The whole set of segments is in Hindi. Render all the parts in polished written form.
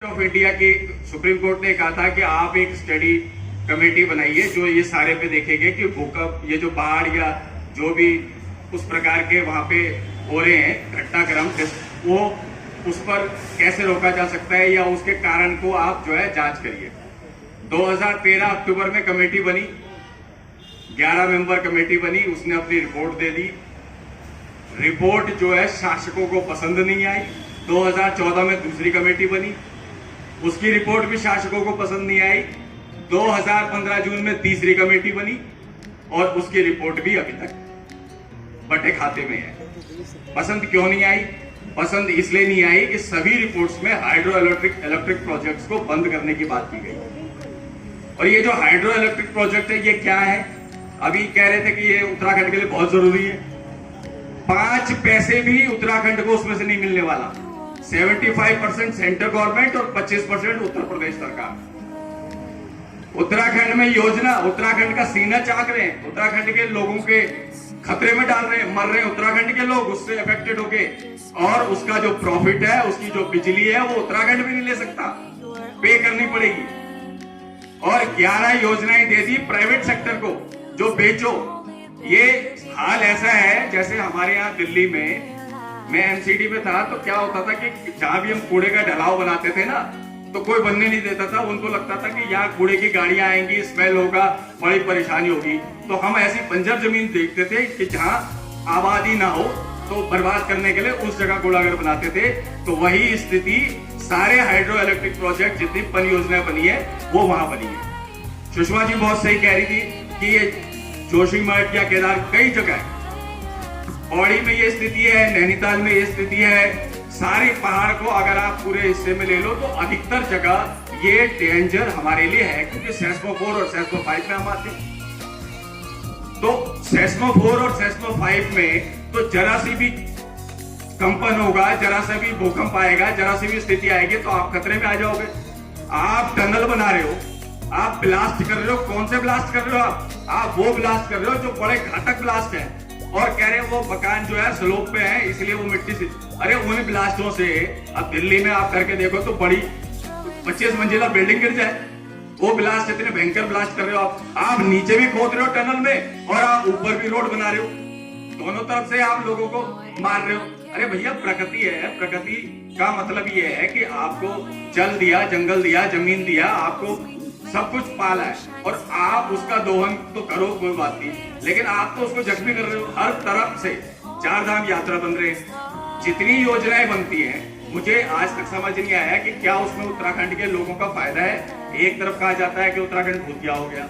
ऑफ इंडिया की सुप्रीम कोर्ट ने कहा था कि आप एक स्टडी कमेटी बनाइए जो ये सारे पे देखेंगे कि भूकंप, ये जो बाढ़ या जो भी उस प्रकार के वहां पे हो रहे हैं घटनाक्रम, वो उस पर कैसे रोका जा सकता है या उसके कारण को आप जो है जांच करिए। 2013 अक्टूबर में कमेटी बनी, 11 मेंबर कमेटी बनी, उसने अपनी रिपोर्ट दे दी। रिपोर्ट जो है शासकों को पसंद नहीं आई। 2014 में दूसरी कमेटी बनी, उसकी रिपोर्ट भी शासकों को पसंद नहीं आई। 2015 जून में तीसरी कमेटी बनी और उसकी रिपोर्ट भी अभी तक बटे खाते में है। पसंद क्यों नहीं आई? पसंद इसलिए नहीं आई कि सभी रिपोर्ट्स में हाइड्रो इलेक्ट्रिक प्रोजेक्ट्स को बंद करने की बात की गई। और ये जो हाइड्रो इलेक्ट्रिक प्रोजेक्ट है, ये क्या है? अभी कह रहे थे कि ये उत्तराखंड के लिए बहुत जरूरी है। 5 पैसे भी उत्तराखंड को उसमें से नहीं मिलने वाला। 75% सेंट्रल गवर्नमेंट और 25% उत्तर प्रदेश सरकार। उत्तराखंड में योजना, उत्तराखंड का सीना चाक रहे हैं, उत्तराखंड के लोगों के खतरे में डाल रहे हैं, मर रहे हैं उत्तराखंड के लोग उससे अफेक्टेड होके। और उसका जो प्रॉफिट है, उसकी जो बिजली है, वो उत्तराखंड भी नहीं ले सकता, पे करनी पड़ेगी। और 11 योजनाएं दे दी प्राइवेट सेक्टर को, जो बेचो। ये हाल ऐसा है जैसे हमारे यहाँ दिल्ली में, मैं एमसीडी में था तो क्या होता था कि जहां भी हम कूड़े का ढलाव बनाते थे ना, तो कोई बनने नहीं देता था। उनको लगता था कि यहाँ कूड़े की गाड़ियां आएंगी, स्मेल होगा, बड़ी परेशानी होगी। तो हम ऐसी बंजर जमीन देखते थे कि जहां आबादी ना हो, तो बर्बाद करने के लिए उस जगह कूड़ागर बनाते थे। तो वही स्थिति सारे हाइड्रो इलेक्ट्रिक प्रोजेक्ट, जितनी परियोजना बनी है, वो वहां बनी है। सुषमा जी बहुत सही कह रही थी कि ये जोशीमठ या केदार कई जगह है, पौड़ी में ये स्थिति है, नैनीताल में ये स्थिति है। सारे पहाड़ को अगर आप पूरे हिस्से में ले लो तो अधिकतर जगह ये डेंजर हमारे लिए है, क्योंकि सेस्मो 4 और सेस्मो 5 में हम आते हैं। तो सेस्मो 4 और सेस्मो 5 में तो जरा सी भी कंपन होगा, जरा सा भी भूकंप आएगा, जरा सी भी स्थिति आएगी तो आप खतरे में आ जाओगे। आप टनल बना रहे हो, आप ब्लास्ट कर रहे हो। कौन से ब्लास्ट कर रहे हो? आप वो ब्लास्ट कर रहे हो जो बड़े घातक ब्लास्ट है, और कह रहे हैं वो मकान जो है स्लोप पे है इसलिए वो मिट्टी से। अरे उन ब्लास्टों से अब दिल्ली में आप करके देखो तो बड़ी 25 मंजिला बिल्डिंग गिर जाए। वो ब्लास्ट, इतने भयंकर ब्लास्ट कर रहे हो आप नीचे भी खोद रहे हो टनल में और आप ऊपर भी रोड बना रहे हो। दोनों तरफ से आप लोगों को मार रहे हो। अरे भैया, प्रकृति है। प्रकृति का मतलब ये है कि आपको जल दिया, जंगल दिया, जमीन दिया, आपको सब कुछ पाला है, और आप उसका दोहन तो करो, कोई बात नहीं, लेकिन आप तो उसको जख्मी कर रहे हो। हर तरफ से 4 धाम यात्रा बन रहे हैं, जितनी योजनाएं बनती हैं, मुझे आज तक समझ नहीं आया कि क्या उसमें उत्तराखंड के लोगों का फायदा है। एक तरफ कहा जाता है कि उत्तराखंड भूतिया हो गया,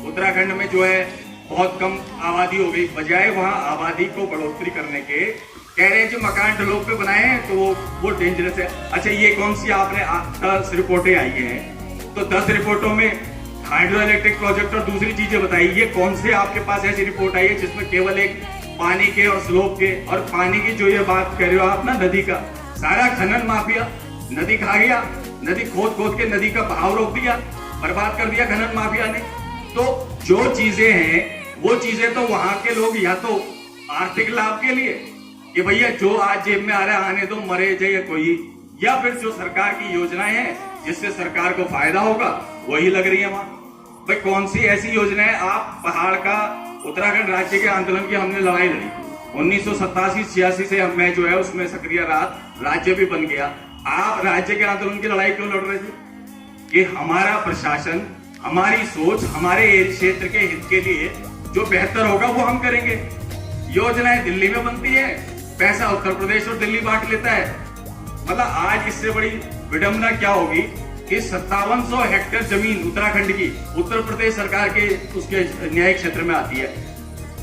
उत्तराखंड में जो है बहुत कम आबादी हो गई, बजाय वहां आबादी को बढ़ोतरी करने के कह रहे हैं जो मकान ढलों पे बनाए हैं तो वो डेंजरस है। अच्छा, ये कौन सी आपने 10 रिपोर्टें आई हैं, तो 10 रिपोर्टों में हाइड्रो इलेक्ट्रिक प्रोजेक्ट और दूसरी चीजें बताई। ये कौन से आपके पास ऐसी रिपोर्ट आई है जिसमें केवल एक पानी के और स्लोप के, और पानी की जो ये बात कर रहे हो आप ना, नदी का सारा खनन माफिया नदी खा गया। नदी खोद खोद के नदी का बहाव रोक दिया, बर्बाद कर दिया खनन माफिया ने। तो जो चीजें हैं वो चीजें तो वहां के लोग या तो आर्थिक लाभ के लिए कि भैया जो आज जेब में आ रहा है आने दो, मरे जाए कोई, या फिर जो सरकार की योजनाएं हैं जिससे सरकार को फायदा होगा वही लग रही है वहां। भाई कौन सी ऐसी योजना है? आप पहाड़ का, उत्तराखंड राज्य के आंदोलन की हमने लड़ाई लड़ी 1987-86 से, मैं जो है उसमें सक्रिय रहा, राज्य भी बन गया। आप राज्य के आंदोलन की लड़ाई क्यों लड़ रहे थे? कि हमारा प्रशासन, हमारी सोच, हमारे क्षेत्र के हित के लिए जो बेहतर होगा वो हम करेंगे। योजनाएं दिल्ली में बनती है, पैसा उत्तर प्रदेश और दिल्ली बांट लेता है। मतलब आज इससे बड़ी विडंबना क्या होगी कि 5700 हेक्टेयर जमीन उत्तराखंड की उत्तर प्रदेश सरकार के उसके न्यायिक क्षेत्र में आती है।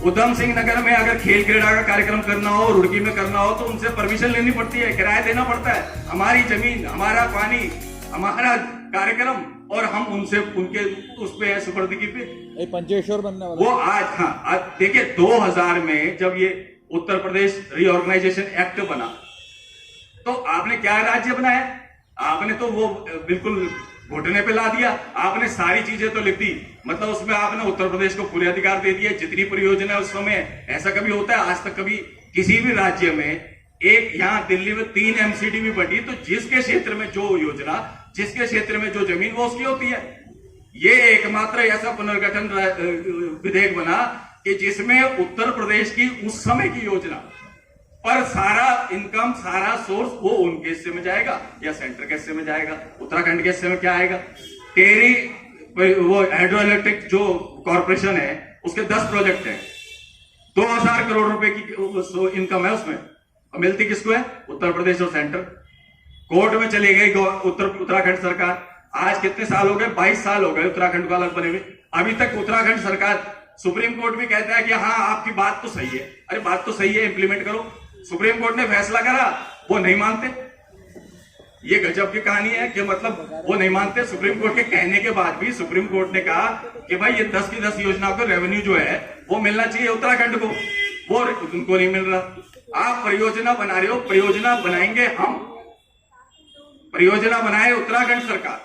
उधम सिंह नगर में अगर खेल क्रीड़ा का कार्यक्रम करना हो, रुड़की में करना हो, तो उनसे परमिशन लेनी पड़ती है, किराया देना पड़ता है। हमारी जमीन, हमारा पानी, हमारा कार्यक्रम, और हम उनसे उनके उस पे है सुपर्दगी पे। पंचेश्वर बनने वाला वो आज देखिए 2000 में जब ये उत्तर प्रदेश रीऑर्गेनाइजेशन एक्ट बना तो आपने क्या राज्य बनाया? आपने तो वो बिल्कुल घुटने पे ला दिया। आपने सारी चीजें तो लिख दी, मतलब उसमें आपने उत्तर प्रदेश को पूरे अधिकार दे दिए। जितनी परियोजना उस समय, ऐसा कभी होता है आज तक? कभी किसी भी राज्य में एक यहाँ दिल्ली में 3 एमसीडी भी बनी, तो जिसके क्षेत्र में जो योजना, जिसके क्षेत्र में जो जमीन, वो उसकी होती है। ये एकमात्र ऐसा पुनर्गठन विधेयक बना कि जिसमें उत्तर प्रदेश की उस समय की योजना पर सारा इनकम, सारा सोर्स वो उनके हिस्से में जाएगा या सेंटर के हिस्से में जाएगा। उत्तराखंड के हिस्से में क्या आएगा? टेरी वो हाइड्रो इलेक्ट्रिक जो कॉर्पोरेशन है उसके 10 प्रोजेक्ट हैं, 2000 करोड़ रुपए की इनकम है उसमें, और मिलती किसको है? उत्तर प्रदेश और सेंटर। कोर्ट में चली गई उत्तराखंड सरकार। आज कितने साल हो गए? 22 साल हो गए उत्तराखंड को अलग बने हुए। अभी तक उत्तराखंड सरकार, सुप्रीम कोर्ट भी कहता है कि हाँ आपकी बात तो सही है। अरे बात तो सही है, इंप्लीमेंट करो। सुप्रीम कोर्ट ने फैसला करा, वो नहीं मानते। ये गजब की कहानी है कि मतलब वो नहीं मानते। सुप्रीम कोर्ट के कहने के बाद भी सुप्रीम कोर्ट ने कहा कि भाई ये 10 की 10 योजनाओं का रेवेन्यू जो है वो मिलना चाहिए उत्तराखंड को, वो उनको नहीं मिल रहा। आप परियोजना बना रहे हो, परियोजना बनाएंगे हम, परियोजना बनाए उत्तराखंड सरकार,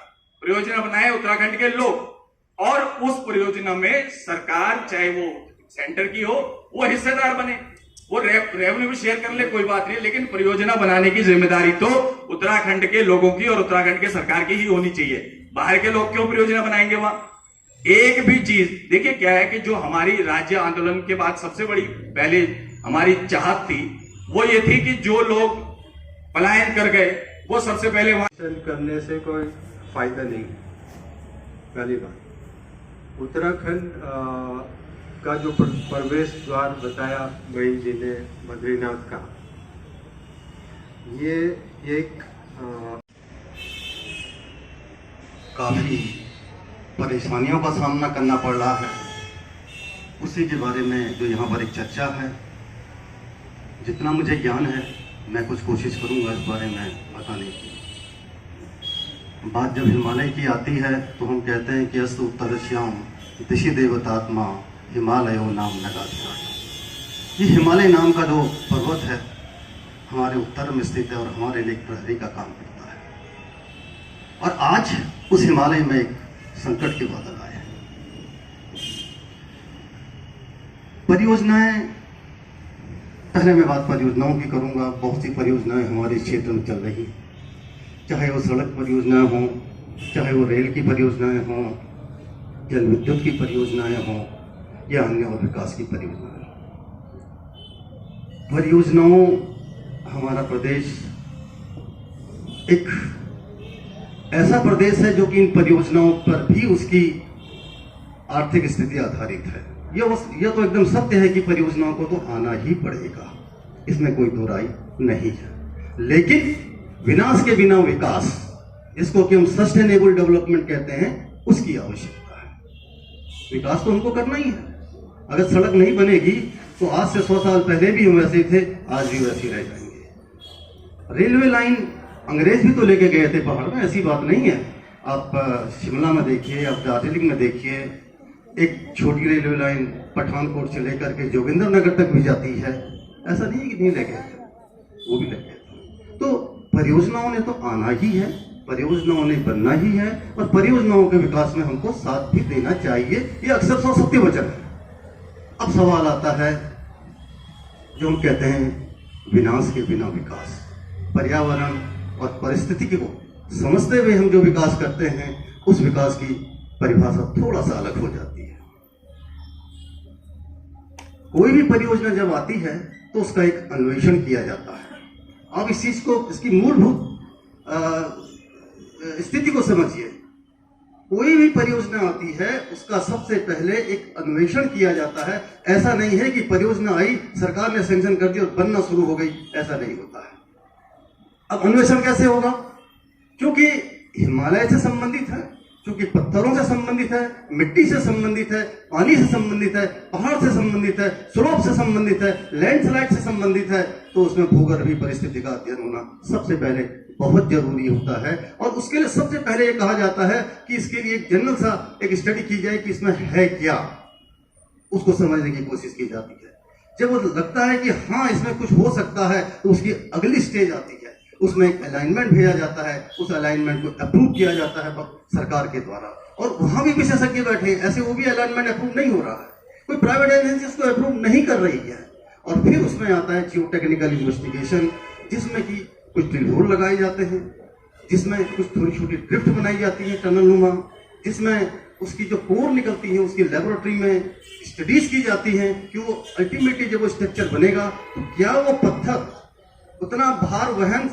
परियोजना बनाए उत्तराखंड के लोग, और उस परियोजना में सरकार चाहे वो सेंटर की हो वो हिस्सेदार बने, वो रेवेन्यू भी शेयर कर ले, कोई बात नहीं, लेकिन परियोजना बनाने की जिम्मेदारी तो उत्तराखंड के लोगों की और उत्तराखंड के सरकार की ही होनी चाहिए। बाहर के लोग क्यों परियोजना बनाएंगे वहां? एक भी चीज देखिए क्या है कि जो हमारी राज्य आंदोलन के बाद सबसे बड़ी पहले हमारी चाहत थी वो ये थी कि जो लोग पलायन कर गए वो सबसे पहले वहां करने से कोई फायदा नहीं। पहली बात, उत्तराखंड का जो प्रवेश द्वार बताया भाई जी ने बद्रीनाथ का, ये एक काफ़ी परेशानियों का सामना करना पड़ रहा है, उसी के बारे में जो यहाँ पर एक चर्चा है। जितना मुझे ज्ञान है मैं कुछ कोशिश करूँगा इस बारे में बताने की। बात जब हिमालय की आती है तो हम कहते हैं कि अस्तु उत्तरश्याम दिशि देवतात्मा हिमालयो नाम नगाधिराज। ये हिमालय नाम का जो पर्वत है हमारे उत्तर में स्थित है और हमारे लिए प्रहरी का काम करता है। और आज उस हिमालय में एक संकट के बादल आए हैं। परियोजनाएं, पहले मैं बात परियोजनाओं की करूंगा। बहुत सी परियोजनाएं हमारे क्षेत्र में चल रही हैं, चाहे वो सड़क परियोजनाएं हों, चाहे वो रेल की परियोजनाएं हों, जल विद्युत की परियोजनाएं हों या अन्य और विकास की परियोजनाएं। परियोजनाओं, हमारा प्रदेश एक ऐसा प्रदेश है जो कि इन परियोजनाओं पर भी उसकी आर्थिक स्थिति आधारित है। यह तो एकदम सत्य है कि परियोजनाओं को तो आना ही पड़ेगा, इसमें कोई दो राय नहीं है। लेकिन विनाश के बिना विकास, जिसको कि हम सस्टेनेबल डेवलपमेंट कहते हैं, उसकी आवश्यकता है। विकास तो हमको करना ही है। अगर सड़क नहीं बनेगी तो आज से 100 साल पहले भी हम वैसे थे, आज भी वैसे रह जाएंगे। रेलवे लाइन अंग्रेज भी तो लेके गए थे पहाड़ में, ऐसी बात नहीं है। आप शिमला में देखिए, आप दार्जिलिंग में देखिए, एक छोटी रेलवे लाइन पठानकोट से लेकर के जोगिंद्रनगर तक भी जाती है। ऐसा नहीं है कि नहीं लगे थे, वो भी लगे थे। तो परियोजनाओं ने तो आना ही है, परियोजनाओं ने बनना ही है, और परियोजनाओं के विकास में हमको साथ भी देना चाहिए। ये अक्सर सत्य वचन है। अब सवाल आता है जो हम कहते हैं विनाश के बिना विकास। पर्यावरण और परिस्थिति को समझते हुए हम जो विकास करते हैं, उस विकास की परिभाषा थोड़ा सा अलग हो जाती है। कोई भी परियोजना जब आती है तो उसका एक अन्वेषण किया जाता है। आप इस चीज को, इसकी मूलभूत स्थिति को समझिए। कोई भी परियोजना आती है उसका सबसे पहले एक अन्वेषण किया जाता है। ऐसा नहीं है कि परियोजना आई, सरकार ने सैंक्शन कर दी और बनना शुरू हो गई, ऐसा नहीं होता है। अब अन्वेषण कैसे होगा? क्योंकि हिमालय से संबंधित है, क्योंकि पत्थरों से संबंधित है, मिट्टी से संबंधित है, पानी से संबंधित है, पहाड़ से संबंधित है, स्लोप से संबंधित है, लैंडस्लाइड से संबंधित है, तो उसमें भूगर्भीय परिस्थिति का अध्ययन होना सबसे पहले बहुत जरूरी होता है। और उसके लिए सबसे पहले ये कहा जाता है कि इसके लिए एक जनरल सा एक स्टडी की जाए कि इसमें है क्या, उसको समझने की कोशिश की जाती है। जब वो लगता है कि हाँ इसमें कुछ हो सकता है, तो उसकी अगली स्टेज आती है, उसमें एक अलाइनमेंट भेजा जाता है, उस अलाइनमेंट को अप्रूव किया जाता है सरकार के द्वारा, और वहां भी विशेषज्ञ बैठे हैं। ऐसे वो भी अलाइनमेंट अप्रूव नहीं हो रहा है, कोई प्राइवेट एजेंसी उसको अप्रूव नहीं कर रही है। और फिर उसमें आता है जियो टेक्निकल इन्वेस्टिगेशन, जिसमें कि कुछ ड्रिल होल लगाए जाते हैं, जिसमें कुछ थोड़ी छोटी ड्रिफ्ट बनाई जाती है टनल नुमा, जिसमें उसकी जो कोर निकलती है उसकी लेबोरेटरी में स्टडीज की जाती हैं कि वो अल्टीमेटली जब वो स्ट्रक्चर बनेगा तो क्या वो पत्थर उतना भार वहन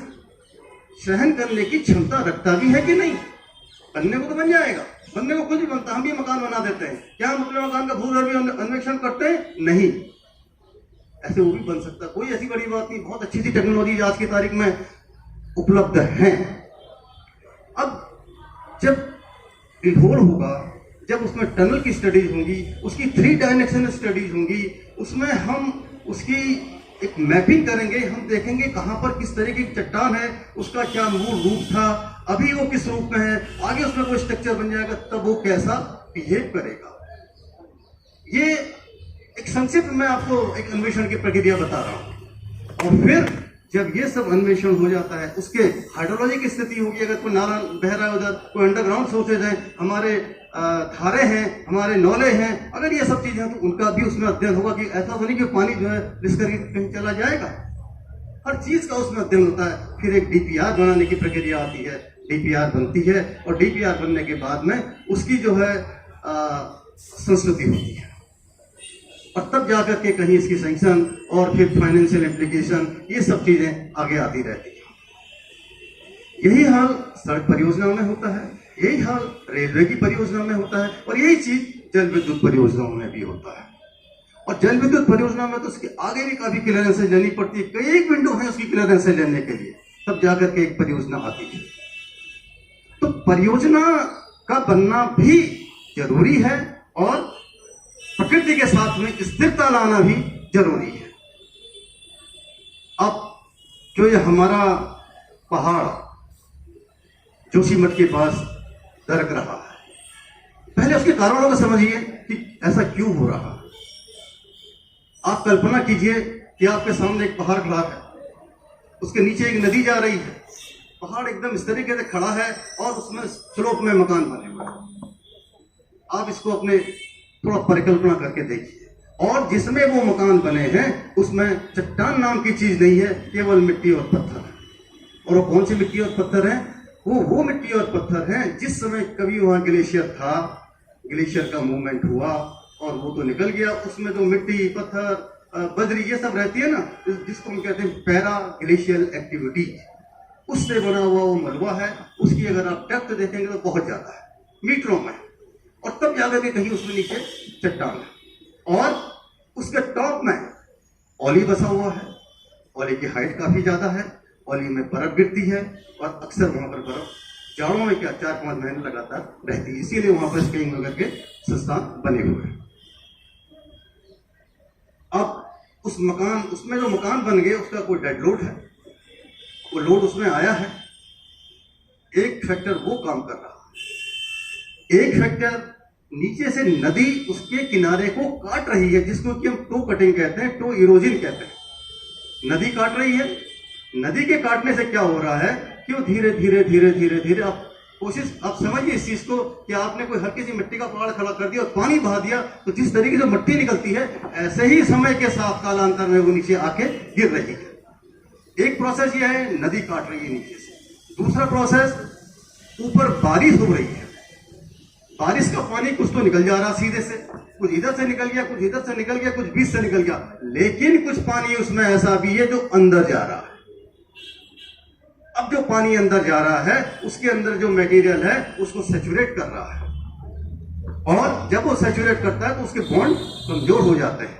सहन करने की क्षमता रखता भी है कि नहीं। बनने को तो बन जाएगा, बनने को कुछ भी बनता, हम भी मकान बना देते हैं, क्या हम अपने मकान का भूगर्भीय अन्वेषण करते हैं? नहीं, ऐसे वो भी बन सकता है, कोई ऐसी बड़ी बात नहीं। बहुत अच्छी सी टेक्नोलॉजी आज की तारीख में उपलब्ध है। अब जब ड्रिल होल होगा, जब उसमें टनल की स्टडीज होंगी, उसकी 3 डायमेंशनल स्टडीज होंगी, उसमें हम उसकी एक मैपिंग करेंगे, हम देखेंगे कहां पर किस तरह की चट्टान है, उसका क्या मूल रूप था, अभी वो किस रूप में है, आगे उसमें कोई स्ट्रक्चर बन जाएगा तब वो कैसा बिहेव करेगा। ये एक संक्षिप्त में आपको एक अन्वेषण की प्रक्रिया बता रहा हूं। और फिर जब ये सब अन्वेषण हो जाता है, उसके हाइड्रोलॉजी की स्थिति होगी, अगर कोई नाला बह रहा है उधर, कोई अंडरग्राउंड सोर्सेज हैं, हमारे धारे हैं, हमारे नौले हैं, अगर ये सब चीजें तो उनका भी उसमें अध्ययन होगा कि ऐसा तो नहीं कि पानी जो है रिस्क करके कहीं चला जाएगा। हर चीज का उसमें अध्ययन होता है। फिर एक डीपीआर बनाने की प्रक्रिया आती है, डीपीआर बनती है और डीपीआर बनने के बाद में उसकी जो है संस्कृति होती है और तब जाकर के कहीं इसकी सैंक्शन और फिर फाइनेंशियल एप्लीकेशन, ये सब चीजें आगे आती रहती है। यही हाल सड़क परियोजनाओं में होता है, यही हाल रेलवे की परियोजना में होता है और यही चीज जल विद्युत परियोजनाओं में भी होता है। और जल विद्युत परियोजना में तो उसके आगे भी काफी क्लियरेंसेज लेनी पड़ती है, कई एक विंडो है उसकी क्लियरेंसेज लेने के लिए, तब जाकर के एक परियोजना आती है। तो परियोजना का बनना भी जरूरी है और प्रकृति के साथ में स्थिरता लाना भी जरूरी है। अब जो ये हमारा पहाड़ जोशीमठ के पास दरक रहा है, पहले उसके कारणों को समझिए कि ऐसा क्यों हो रहा है। आप कल्पना कीजिए कि आपके सामने एक पहाड़ खड़ा है, उसके नीचे एक नदी जा रही है, पहाड़ एकदम इस तरीके से खड़ा है और उसमें स्लोप में मकान बने हुए हैं। आप इसको अपने थोड़ा परिकल्पना करके देखिए और जिसमें वो मकान बने हैं उसमें चट्टान नाम की चीज नहीं है, केवल मिट्टी और पत्थर है। और वो कौन सी मिट्टी और पत्थर है? वो मिट्टी और पत्थर हैं जिस समय कभी वहां ग्लेशियर था, ग्लेशियर का मूवमेंट हुआ और वो तो निकल गया, उसमें तो मिट्टी पत्थर बजरी ये सब रहती है ना, जिसको हम कहते हैं पैरा ग्लेशियल एक्टिविटी, उससे बना हुआ वो मलबा है। उसकी अगर आप डेप्थ देखेंगे तो बहुत ज्यादा है, मीटरों में, और तब जाकर के कहीं उसमें नीचे चट्टान है और उसके टॉप में ओली बसा हुआ है। ओली की हाइट काफी ज्यादा है, ओली में बर्फ गिरती है और अक्सर वहां पर बर्फ जाड़ों में क्या 4-5 महीने लगातार रहती है, इसीलिए वहां पर स्कीइंग वगैरह के संस्थान बने हुए हैं। अब उस मकान, उसमें जो मकान बन गए उसका कोई डेड लोड है, वो लोड उसमें आया है, एक फैक्टर वो काम कर रहा है, एक फैक्टर नीचे से नदी उसके किनारे को काट रही है, जिसको कि हम टो कटिंग कहते हैं, टो इरोजन कहते हैं। नदी काट रही है, नदी के काटने से क्या हो रहा है कि वो धीरे धीरे धीरे धीरे धीरे, आप कोशिश आप समझिए इस चीज को कि आपने कोई हल्की सी मिट्टी का पहाड़ खड़ा कर दिया और पानी बहा दिया तो जिस तरीके से मिट्टी निकलती है ऐसे ही समय के साथ कालांतर में वो नीचे आके गिर रही है। एक प्रोसेस ये है, नदी काट रही है नीचे से। दूसरा प्रोसेस, ऊपर बारिश हो रही है, बारिश का पानी कुछ तो निकल जा रहा सीधे से, कुछ इधर से निकल गया, कुछ इधर से निकल गया, कुछ बीच से निकल गया, लेकिन कुछ पानी उसमें ऐसा भी है जो अंदर जा रहा है। अब जो पानी अंदर जा रहा है उसके अंदर जो मटेरियल है उसको सैचुरेट कर रहा है और जब वो सैचुरेट करता है तो उसके बॉन्ड कमजोर हो जाते हैं।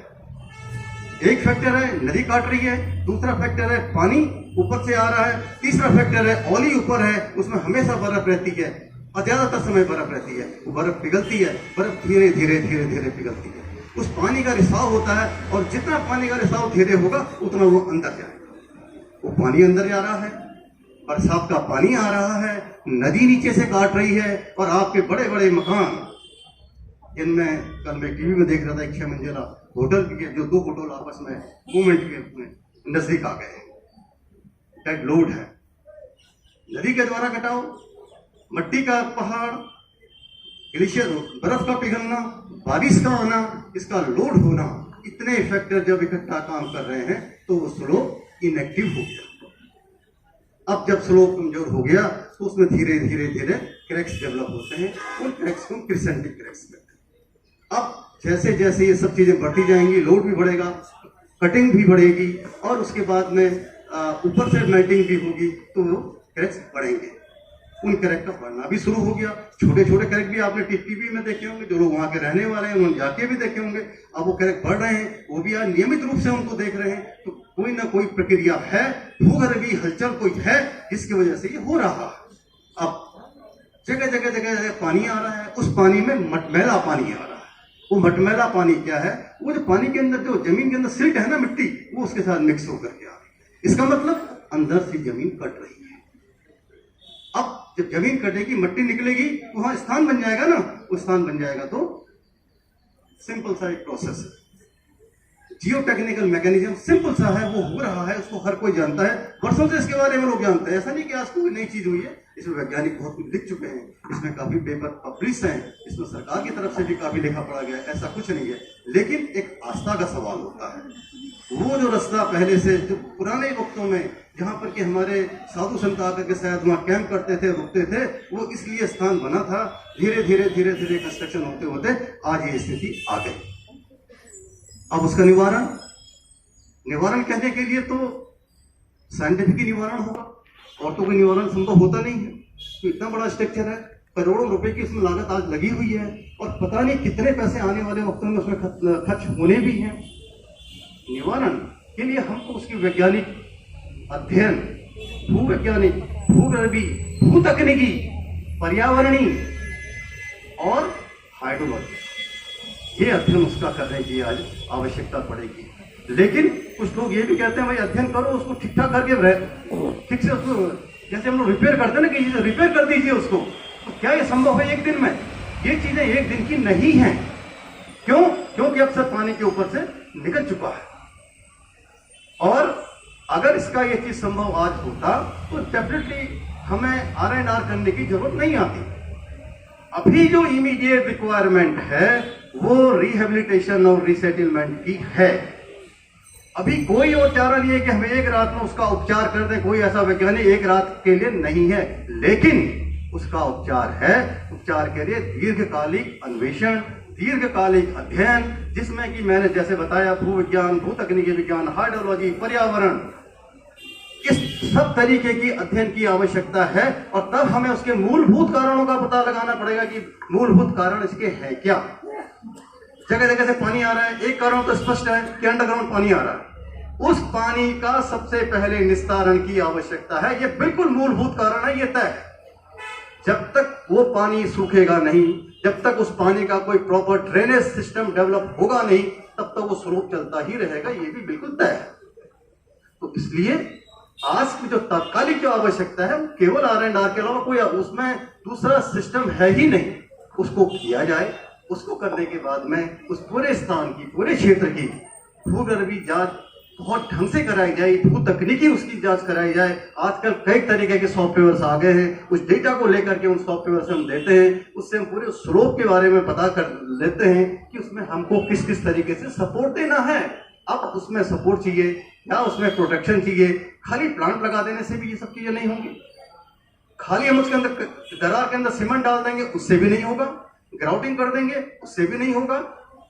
एक फैक्टर है नदी काट रही है, दूसरा फैक्टर है पानी ऊपर से आ रहा है, तीसरा फैक्टर है ओली ऊपर है, उसमें हमेशा बर्फ रहती है और ज्यादातर समय बर्फ रहती है, वो बर्फ पिघलती है, बर्फ धीरे धीरे धीरे धीरे पिघलती है, उस पानी का रिसाव होता है और जितना पानी का रिसाव धीरे होगा उतना वो अंदर जाएगा। वो पानी अंदर जा रहा है, बरसात का पानी आ रहा है, नदी नीचे से काट रही है और आपके बड़े बड़े मकान, जिनमें कल मैं टीवी में देख रहा था एक 6 मंजिला होटल भी है, जो 2 होटल आपस में मूवमेंट के नजदीक आ गए हैं। डेड लोड है, नदी के द्वारा कटाव, मिट्टी का पहाड़, ग्लेशियर, बर्फ का पिघलना, बारिश का आना, इसका लोड होना, इतने फैक्टर जब इकट्ठा काम कर रहे हैं तो वो स्लोप इनएक्टिव हो गया। अब जब स्लोप कमजोर हो गया तो उसमें धीरे धीरे धीरे क्रैक्स डेवलप होते हैं, उन क्रैक्स को क्रिसेंटिक क्रैक्स कहते हैं। अब जैसे जैसे ये सब चीजें बढ़ती जाएंगी, लोड भी बढ़ेगा, कटिंग भी बढ़ेगी और उसके बाद में ऊपर से मेल्टिंग भी होगी, तो क्रैक्स बढ़ेंगे। उन क्रैक का बढ़ना भी शुरू हो गया। छोटे छोटे क्रैक भी आपने टीवी में देखे होंगे, जो लोग वहां के रहने वाले हैं उन्होंने जाके भी देखे होंगे। अब वो क्रैक बढ़ रहे हैं, वो भी आज नियमित रूप से उनको देख रहे हैं। तो कोई ना कोई प्रक्रिया है, भूगर्भीय हलचल कोई है जिसकी वजह से ये हो रहा है। अब जगह जगह जगह पानी आ रहा है, उस पानी में मटमैला पानी आ रहा है। वो मटमैला पानी क्या है? वो जो पानी के अंदर जो जमीन के अंदर सिल्ट है ना, मिट्टी, वो उसके साथ मिक्स होकर के आ रही है। इसका मतलब अंदर से जमीन कट रही है। अब जब जमीन कटेगी, मिट्टी निकलेगी, तो वहां स्थान बन जाएगा ना, वो स्थान बन जाएगा। तो सिंपल सा एक प्रोसेस है, जियो टेक्निकल मैकेनिज्म सिंपल सा है, वो हो रहा है, उसको हर कोई जानता है। वर्षों से इसके बारे में लोग जानते हैं, ऐसा नहीं कि आज कोई नई चीज हुई है। इसमें वैज्ञानिक बहुत कुछ लिख चुके हैं, इसमें काफी पेपर पब्लिश हैं, इसमें सरकार की तरफ से भी काफी लिखा पड़ा गया है, ऐसा कुछ नहीं है। लेकिन एक आस्था का सवाल होता है। वो जो रास्ता पहले से जो पुराने वक्तों में जहां पर कि हमारे साधु संत आकर के शायद वहां कैंप करते थे, रुकते थे, वो इसलिए स्थान बना था। धीरे धीरे धीरे धीरे कंस्ट्रक्शन होते होते आज ये स्थिति आ गई। अब उसका निवारण कहने के लिए तो साइंटिफिक निवारण होगा, और तो कोई निवारण संभव होता नहीं है। तो इतना बड़ा स्ट्रक्चर है, करोड़ों रुपए की इसमें लागत आज लगी हुई है, और पता नहीं कितने पैसे आने वाले वक्तों में उसमें खर्च होने भी हैं। निवारण के लिए हमको उसकी वैज्ञानिक अध्ययन, भूवैज्ञानिक, भूगर्भीय, भूतकनीकी, पर्यावरणीय और हाइड्रोलॉजी, ये अध्ययन उसका करने की आज आवश्यकता पड़ेगी। लेकिन कुछ लोग ये भी कहते हैं भाई अध्ययन करो, उसको ठीक ठाक करके ठीक से उसको, जैसे हम लोग रिपेयर करते हैं ना कि रिपेयर कर दीजिए उसको, तो क्या ये संभव है एक दिन में? ये चीजें एक दिन की नहीं है। क्यों? क्योंकि अक्सर पानी के ऊपर से निकल चुका है। और अगर इसका ये चीज संभव आज होता तो डेफिनेटली हमें R&R करने की जरूरत नहीं आती। अभी जो इमीडिएट रिक्वायरमेंट है वो रिहेबिलिटेशन और रिसेटलमेंट की है। अभी कोई और चारा नहीं है कि हम एक रात में उसका उपचार कर दें, कोई ऐसा वैज्ञानिक एक रात के लिए नहीं है। लेकिन उसका उपचार है, उपचार के लिए दीर्घकालिक अन्वेषण, दीर्घकालिक अध्ययन, जिसमें कि मैंने जैसे बताया भूविज्ञान, भूतकनीकी विज्ञान, हाइड्रोलॉजी, पर्यावरण, इस सब तरीके की अध्ययन की आवश्यकता है। और तब हमें उसके मूलभूत कारणों का पता लगाना पड़ेगा कि मूलभूत कारण इसके है क्या। जगह जगह से पानी आ रहा है, एक कारण तो स्पष्ट है कि अंडरग्राउंड पानी आ रहा है। उस पानी का सबसे पहले निस्तारण की आवश्यकता है, ये बिल्कुल मूलभूत कारण है, ये तय है। जब तक वो पानी सूखेगा नहीं, जब तक उस पानी का कोई प्रॉपर ड्रेनेज सिस्टम डेवलप होगा नहीं, तब तक वो स्रोत चलता ही रहेगा, ये भी बिल्कुल तय है। तो इसलिए आज की जो तात्कालिक जो आवश्यकता है, केवल R&R के अलावा कोई उसमें दूसरा सिस्टम है ही नहीं। उसको किया जाए, उसको करने के बाद में उस पूरे स्थान की, पूरे क्षेत्र की भूगर्भीय जांच बहुत ढंग से कराई जाए, भू तकनीकी उसकी जांच कराई जाए। आजकल कई तरीके के सॉफ्टवेयर आ गए हैं, उस डेटा को लेकर के उन सॉफ्टवेयर से हम देते हैं, उससे हम पूरे स्लोप के बारे में पता कर लेते हैं कि उसमें हमको किस किस तरीके से सपोर्ट देना है। अब उसमें सपोर्ट चाहिए या उसमें प्रोटेक्शन चाहिए। खाली प्लांट लगा देने से भी ये सब चीजें नहीं होंगी। खाली हम उसके अंदर दरार के अंदर सीमेंट डाल देंगे, उससे भी नहीं होगा। ग्राउटिंग कर देंगे, उससे भी नहीं होगा।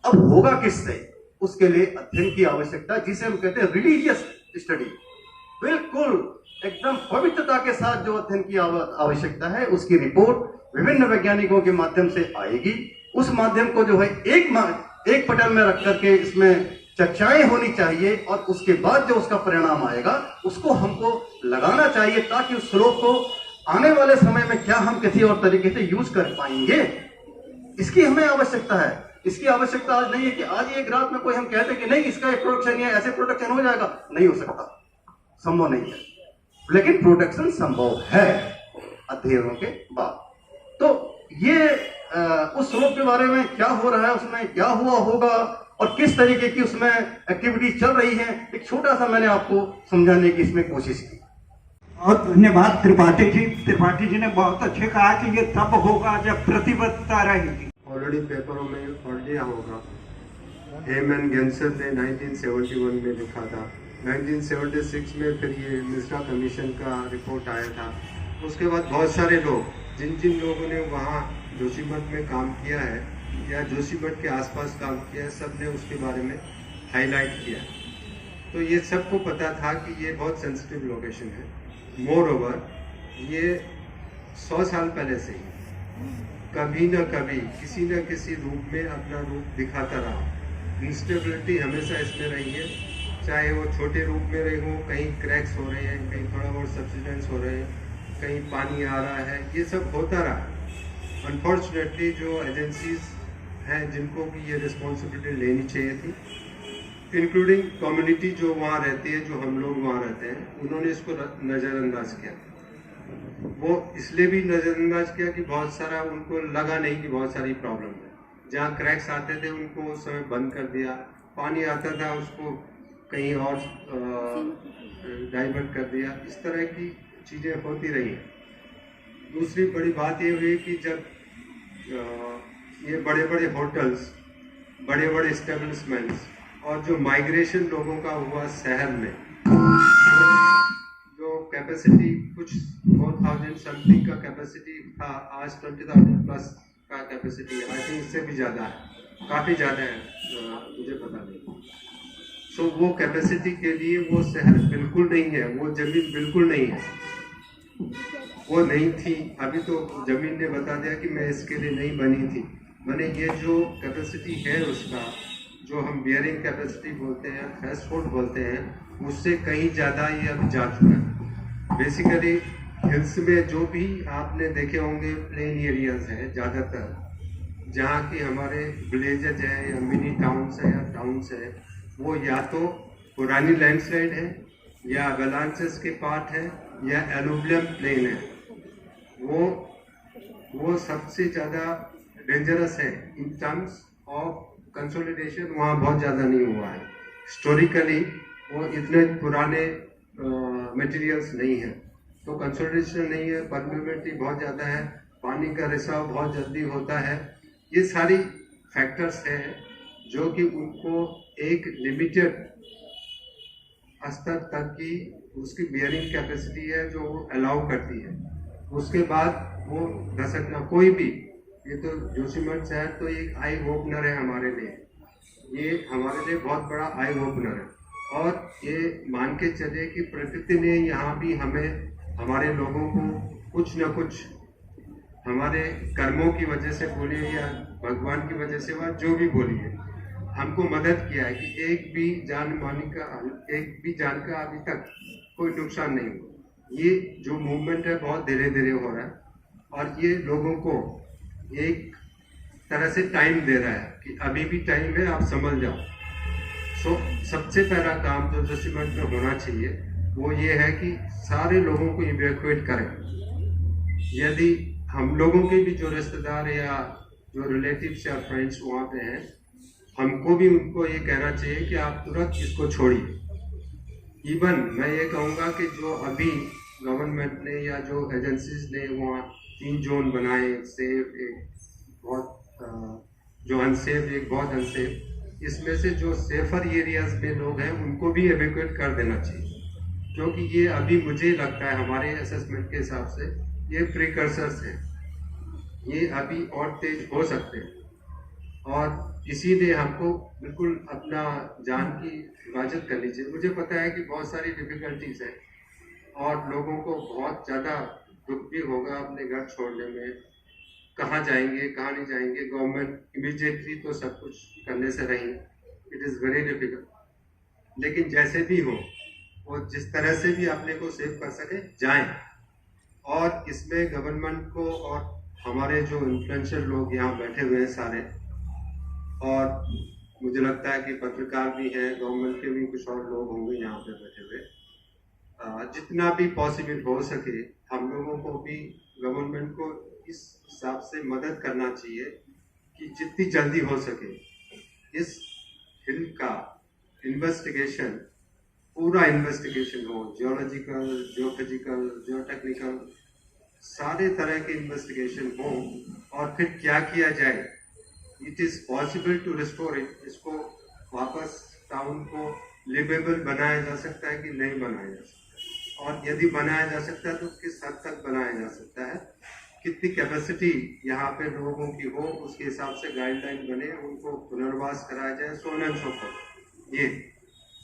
अब होगा किससे? उसके लिए अध्ययन की आवश्यकता, जिसे हम कहते हैं रिलीजियस स्टडी। बिल्कुल एकदम पवित्रता के साथ जो अध्ययन की आवश्यकता है, उसकी रिपोर्ट विभिन्न वैज्ञानिकों के माध्यम से आएगी। उस माध्यम को जो है एक पटल में रख करके इसमें चर्चाएं होनी चाहिए, और उसके बाद जो उसका परिणाम आएगा उसको हमको लगाना चाहिए, ताकि उस स्लोप को आने वाले समय में क्या हम किसी और तरीके से यूज कर पाएंगे, इसकी हमें आवश्यकता है। इसकी आवश्यकता आज नहीं है कि आज एक रात में कोई हम कहते कि नहीं इसका एक प्रोडक्शन है, ऐसे प्रोडक्शन हो जाएगा। नहीं हो सकता, संभव नहीं है। लेकिन प्रोडक्शन संभव है अध्ययनों के बाद। तो ये उस स्लोप के बारे में क्या हो रहा है, उसमें क्या हुआ होगा और किस तरीके की उसमें एक्टिविटी चल रही है, एक छोटा सा मैंने आपको समझाने की इसमें कोशिश की। बहुत धन्यवाद त्रिपाठी जी। त्रिपाठी जी ने बहुत अच्छे कहा कि ये तब होगा जब प्रतिबद्धता रहेगी। ऑलरेडी पेपरों में पढ़ लिया होगा। हेमन गेंसन ने 1971 में लिखा था 1976 में फिर ये मिश्रा कमीशन का रिपोर्ट आया था। उसके बाद बहुत सारे लोग जिन जिन लोगों ने वहाँ जोशीमठ में काम किया है या जोशीमठ के आसपास काम किया है, सब ने उसके बारे में हाईलाइट किया। तो ये सबको पता था कि ये बहुत सेंसिटिव लोकेशन है। मोर ओवर ये 100 साल पहले से ही कभी न कभी किसी न किसी रूप में अपना रूप दिखाता रहा। इंस्टेबिलिटी हमेशा इसमें रही है, चाहे वो छोटे रूप में रहे हो, कहीं क्रैक्स हो रहे हैं, कहीं थोड़ा बहुत सब्सिडेंस हो रहे हैं, कहीं पानी आ रहा है, ये सब होता रहा। अनफॉर्चुनेटली जो एजेंसीज हैं जिनको कि ये रिस्पॉन्सिबिलिटी लेनी चाहिए थी, इंक्लूडिंग कम्युनिटी जो वहाँ रहती है, जो हम लोग वहाँ रहते हैं, उन्होंने इसको नज़रअंदाज किया। वो इसलिए भी नज़रअंदाज किया कि बहुत सारा उनको लगा नहीं कि बहुत सारी प्रॉब्लम है। जहाँ क्रैक्स आते थे उनको उस समय बंद कर दिया, पानी आता था उसको कहीं और डाइवर्ट कर दिया। इस तरह की चीज़ें होती रही हैं। दूसरी बड़ी बात ये हुई कि जब ये बड़े बड़े होटल्स, बड़े बड़े एस्टेब्लिशमेंट्स और जो माइग्रेशन लोगों का हुआ शहर में, जो कैपेसिटी कुछ 4000 समथिंग का कैपेसिटी था, आज 20,000 प्लस का कैपेसिटी है। आई थिंक इससे भी ज़्यादा है, काफ़ी ज़्यादा है, मुझे पता नहीं। सो वो कैपेसिटी के लिए वो शहर बिल्कुल नहीं है, वो ज़मीन बिल्कुल नहीं है, वो नहीं थी। अभी तो ज़मीन ने बता दिया कि मैं इसके लिए नहीं बनी थी। मैंने ये जो कैपेसिटी है उसका, जो हम बियरिंग कैपेसिटी बोलते हैं, थ्रेशोल्ड बोलते हैं, उससे कहीं ज़्यादा ये अब जा चुका है। बेसिकली हिल्स में जो भी आपने देखे होंगे प्लेन एरियाज हैं ज़्यादातर, जहाँ की हमारे विलेजेज हैं या मिनी टाउन्स हैं या टाउन्स हैं, वो या तो पुरानी लैंडस्लाइड है या अवलांचेस के पार्ट है या एलुवियल प्लेन है। वो सबसे ज़्यादा डेंजरस है इन टर्म्स ऑफ कंसोलिडेशन। वहाँ बहुत ज़्यादा नहीं हुआ है। हिस्टोरिकली वो इतने पुराने मटेरियल्स नहीं है, तो कंसोलिडेशन नहीं है, परमेबिलिटी बहुत ज़्यादा है, पानी का रिसाव बहुत जल्दी होता है। ये सारी फैक्टर्स हैं जो कि उनको एक लिमिटेड स्तर तक की उसकी बियरिंग कैपेसिटी है जो वो अलाउ करती है। उसके बाद वो धसकना कोई भी, ये तो जोशीमठ शहर तो एक आई ओपनर है हमारे लिए, ये हमारे लिए बहुत बड़ा आई ओपनर है। और ये मान के चले कि प्रकृति ने यहाँ भी हमें, हमारे लोगों को कुछ न कुछ हमारे कर्मों की वजह से बोलिए या भगवान की वजह से, वह जो भी बोलिए, हमको मदद किया है कि एक भी जान का अभी तक कोई नुकसान नहीं हुआ। ये जो मूवमेंट है बहुत धीरे धीरे हो रहा है और ये लोगों को एक तरह से टाइम दे रहा है कि अभी भी टाइम है, आप समझ जाओ। सो सबसे पहला काम जो जोशीमठ में होना चाहिए वो ये है कि सारे लोगों को इवैक्यूएट करें। यदि हम लोगों के भी जो रिश्तेदार या जो रिलेटिव्स या फ्रेंड्स वहाँ पे हैं, हमको भी उनको ये कहना चाहिए कि आप तुरंत इसको छोड़िए। इवन मैं ये कहूँगा कि जो अभी गवर्नमेंट ने या जो एजेंसीज ने वहाँ 3 जोन बनाए, सेफ एक बहुत जो अनसेफ एक बहुत अनसेफ, इसमें से जो सेफर एरियाज में लोग हैं उनको भी एवैक्यूएट कर देना चाहिए, क्योंकि ये अभी मुझे लगता है हमारे असेसमेंट के हिसाब से ये प्रिकर्सर्स हैं, ये अभी और तेज हो सकते हैं और इसीलिए हमको बिल्कुल अपना जान की हिफाजत करनी चाहिए। मुझे पता है कि बहुत सारी डिफिकल्टीज हैं और लोगों को बहुत ज़्यादा दुख भी होगा अपने घर छोड़ने में, कहाँ जाएंगे कहाँ नहीं जाएंगे। गवर्नमेंट इमीडिएटली तो सब कुछ करने से रही, इट इज़ वेरी डिफिकल्ट, लेकिन जैसे भी हो वो जिस तरह से भी अपने को सेव कर सके जाएं। और इसमें गवर्नमेंट को और हमारे जो इन्फ्लुएंशियल लोग यहाँ बैठे हुए हैं सारे, और मुझे लगता है कि पत्रकार भी हैं, गवर्नमेंट के भी कुछ और लोग होंगे यहाँ पे बैठे हुए, जितना भी पॉसिबल हो सके हम लोगों को भी गवर्नमेंट को इस हिसाब से मदद करना चाहिए कि जितनी जल्दी हो सके इस हिल का इन्वेस्टिगेशन, पूरा इन्वेस्टिगेशन हो, जियोलॉजिकल, जियोफिजिकल, जियोटेक्निकल, सारे तरह के इन्वेस्टिगेशन हो और फिर क्या किया जाए। It is possible to restore it, इसको वापस टाउन को लिवेबल बनाया जा सकता है कि नहीं बनाया जा सकता, और यदि बनाया जा सकता है तो किस हद तक बनाया जा सकता है, कितनी कैपेसिटी यहाँ पे लोगों की हो, उसके हिसाब से गाइडलाइन बने, उनको पुनर्वास कराया जाए, so on and so forth. ये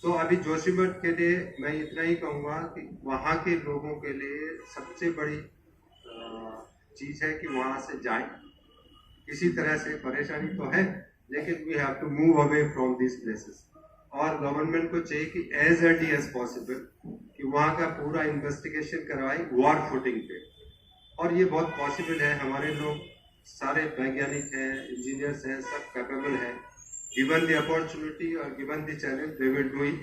तो अभी जोशीमठ के लिए मैं इतना ही कहूँगा कि वहाँ के लोगों के लिए सबसे बड़ी चीज़ है कि वहाँ से जाए। किसी तरह से परेशानी तो है, लेकिन we have to move away from this places, और गवर्नमेंट को चाहिए कि एज अर्ली एज पॉसिबल कि वहाँ का पूरा इन्वेस्टिगेशन करवाए वॉर फुटिंग पे, और ये बहुत पॉसिबल है। हमारे लोग सारे वैज्ञानिक हैं, इंजीनियर्स हैं, सब कैपेबल हैं। गिवन द अपॉर्चुनिटी और given the challenge they will do it,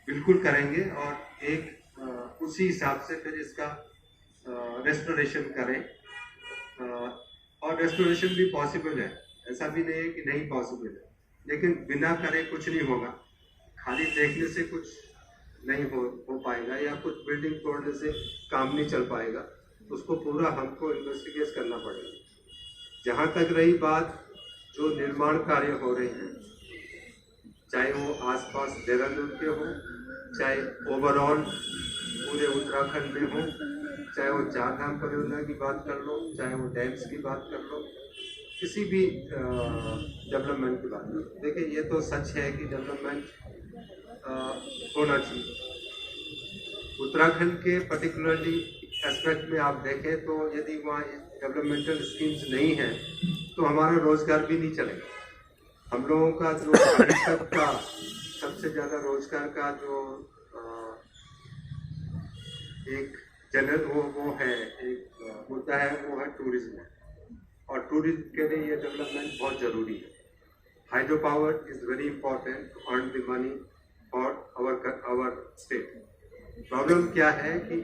बिल्कुल करेंगे, और एक उसी हिसाब से फिर इसका रेस्टोरेशन करें, और रेस्टोरेशन भी पॉसिबल है, ऐसा भी नहीं है कि नहीं पॉसिबल है, लेकिन बिना करे कुछ नहीं होगा। खाली देखने से कुछ नहीं हो पाएगा, या कुछ बिल्डिंग तोड़ने से काम नहीं चल पाएगा, तो उसको पूरा हमको इन्वेस्टिगेट करना पड़ेगा। जहाँ तक रही बात जो निर्माण कार्य हो रहे हैं, चाहे वो आसपास देहरादून के हो, चाहे ओवरऑल पूरे उत्तराखंड में हो, चाहे वो चार धाम परियोजना की बात कर लो, चाहे वो डैम्स की बात कर लो, किसी भी डेवलपमेंट की बात कर लो, देखिए ये तो सच है कि डेवलपमेंट होना चाहिए। उत्तराखंड के पर्टिकुलरली एस्पेक्ट में आप देखें तो यदि वहाँ डेवलपमेंटल स्कीम्स नहीं हैं तो हमारा रोजगार भी नहीं चलेगा। हम लोगों का जो अभी तक का सबसे ज़्यादा रोजगार का जो एक जनरल वो है, एक मुद्दा है, वो है टूरिज्म, और टूरिज्म के लिए ये डेवलपमेंट बहुत ज़रूरी है। Hydro power is very important to earn the money for our state. Problem क्या है कि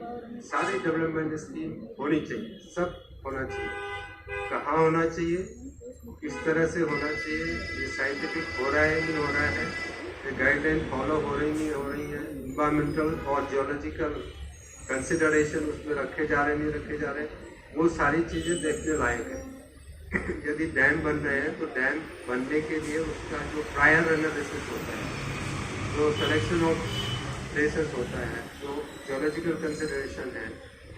सारे डेवलपमेंट स्कीम होनी चाहिए, सब होना चाहिए, कहाँ होना चाहिए, किस तरह से होना चाहिए, ये साइंटिफिक हो रहा है नहीं हो रहा है, ये गाइडलाइन फॉलो हो रही नहीं हो रही है, इन्वायरमेंटल और जियोलॉजिकल कंसिडरेशन उसमें रखे जा रहे नहीं रखे जा रहे, वो सारी चीज़ें देखने लायक है। यदि डैम बन रहे हैं तो डैम बनने के लिए उसका जो प्रायर एनालिसिस होता है, जो सिलेक्शन ऑफ प्लेसेस होता है, जो जियोलॉजिकल कंसिडरेशन है,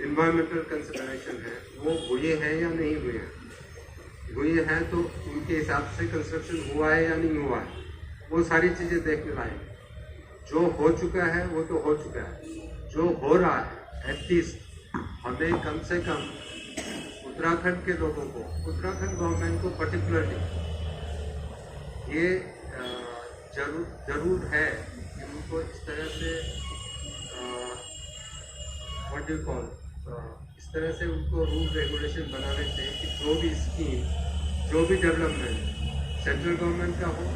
इन्वायरमेंटल कंसिडरेशन है, वो हुए हैं या नहीं हुए हैं, हुए हैं तो उनके हिसाब से कंस्ट्रक्शन हुआ है या नहीं हुआ है, वो सारी चीज़ें देखने लायक। जो हो चुका है वो तो हो चुका है, जो हो रहा है एटलीस्ट हमें कम से कम उत्तराखंड के लोगों को, उत्तराखंड गवर्नमेंट को पर्टिकुलरली ये जरूर है कि उनको इस तरह से व्हाट डू कॉल इस तरह से उनको रूल रेगुलेशन बनाने चाहिए कि जो भी स्कीम, जो भी डेवलपमेंट सेंट्रल गवर्नमेंट का हो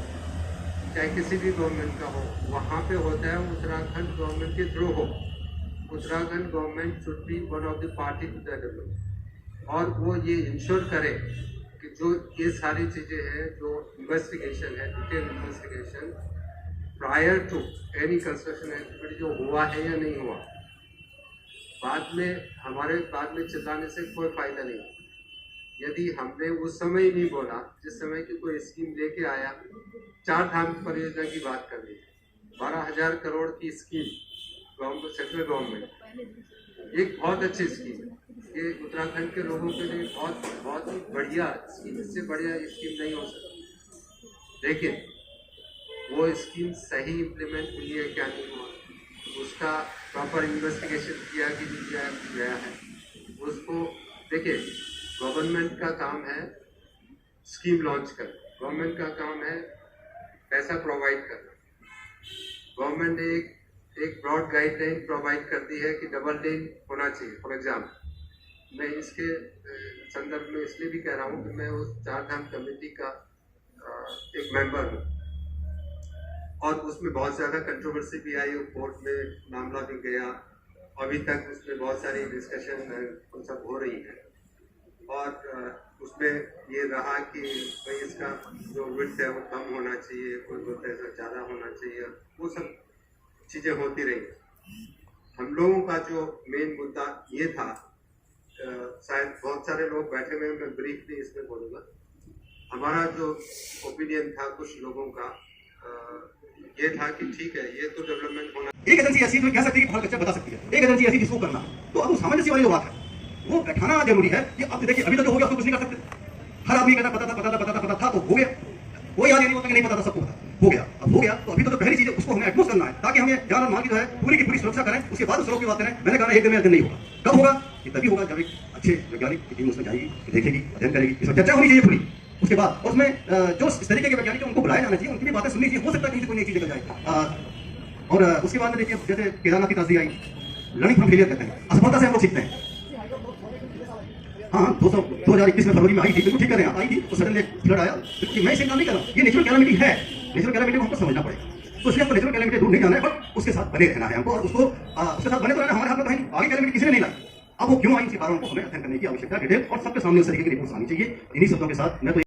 चाहे किसी भी गवर्नमेंट का हो, वहाँ पे होता है उत्तराखंड गवर्नमेंट के थ्रू हो। Uttarakhand government should be one of the party to the development, और वो ये इंश्योर करे कि जो ये सारी चीज़ें हैं, जो इन्वेस्टिगेशन है, detail investigation prior to any construction activity जो हुआ है या नहीं हुआ, बाद में चिल्लाने से कोई फायदा नहीं। यदि हमने उस समय ही नहीं बोला जिस समय की कोई स्कीम लेके आया, चार धाम परियोजना की बात कर ली, 12,000 करोड़ की स्कीम गवर्नमेंट, सेंट्रल गवर्नमेंट, एक बहुत अच्छी स्कीम है, ये उत्तराखंड के लोगों के लिए बहुत ही बढ़िया स्कीम, इससे बढ़िया स्कीम नहीं हो सकती। लेकिन वो स्कीम सही इम्प्लीमेंट हुई है क्या नहीं हुआ, उसका प्रॉपर इन्वेस्टिगेशन किया कि नहीं किया गया है, उसको देखिए। गवर्नमेंट का काम है स्कीम लॉन्च करना, गवर्नमेंट का काम है पैसा प्रोवाइड करना। गवर्नमेंट ने एक ब्रॉड गाइडलाइन प्रोवाइड कर दी है कि डबल लेन होना चाहिए। फॉर एग्जाम्पल, मैं इसके संदर्भ में इसलिए भी कह रहा हूँ कि मैं उस चार धाम कमेटी का एक मेंबर हूँ, और उसमें बहुत ज़्यादा कंट्रोवर्सी भी आई, कोर्ट में मामला भी गया, अभी तक उसमें बहुत सारी डिस्कशन सब हो रही है, और उसमें ये रहा कि भाई इसका जो विड्थ है वो कम होना चाहिए, कोई बोलता है इसका ज़्यादा होना चाहिए, वो सब चीज़ें होती रही। हम लोगों का जो मेन मुद्दा ये था, शायद बहुत सारे लोग बैठे हुए, मैं ब्रीफली इसमें बोलूँगा, हमारा जो ओपिनियन था कुछ लोगों का ये था कि ठीक है, ये तो डेवलपमेंट होना। एक एजेंसी ऐसी जो कह सकती है कि बहुत अच्छा बता सकती है, एक एजेंसी ऐसी जिसको करना, तो अब सामंजस्य वाली जो बात है वो बैठाना जरूरी है कि अब देखिए अभी तो जो हो गया उसको कुछ नहीं कर सकते। हर आदमी कहता पता था तो हो गया, कोई याद नहीं होता कि नहीं पता था, सबको पता हो गया। अब हो गया तो अभी तो पहली चीज उसको हमें एडमोस करना है ताकि हमें जान और माल की जो है पूरी की पूरी सुरक्षा करें, उसके बाद उस रोग की बात करें। मैंने कहा एक दिन में अध्ययन नहीं होगा, कब होगा? ये तभी होगा जब एक अच्छे वैज्ञानिक की टीम उसमें जाएगी, देखेगी, अध्ययन करेगी, इसमें चर्चा होनी चाहिए पूरी। उसके बाद उसमें जो इस तरीके के वैज्ञानिक उनको बुलाया जाना चाहिए, उनकी भी बातें सुननी चाहिए। हो सकता है कहीं से कोई नई चीज निकल जाए। और उसके बाद में देखिए जैसे केदारनाथ की त्रासदी आई, लर्निंग फ्रॉम फेलियर कहते हैं, असफलता से हम लोग सीखते हैं। हाँ 2021 में फरवरी में आई थी, बिल्कुल ठीक कर रहे हैं, आई थी तो सडनली फ्लड आया। कि मैं इसे काम नहीं कर रहा, ये नेचुरल कैलामिटी है, नेचुरल कैलामिटी को हमको समझना पड़ेगा। तो इसलिए हमको नेचुरल कैलामिटी दूर नहीं जाना है, बट उसके साथ बने रहना है हमको, और उसको उसके साथ बने तो रहना हमारे हाथ में तो है नहीं। आगे कैलामिटी किसी ने नहीं लाई, अब वो क्यों आई, इसके कारणों को हमें अध्ययन करने की आवश्यकता, डिटेल और सबके सामने उस तरीके की रिपोर्ट आनी चाहिए। इन्हीं शब्दों के साथ मैं तो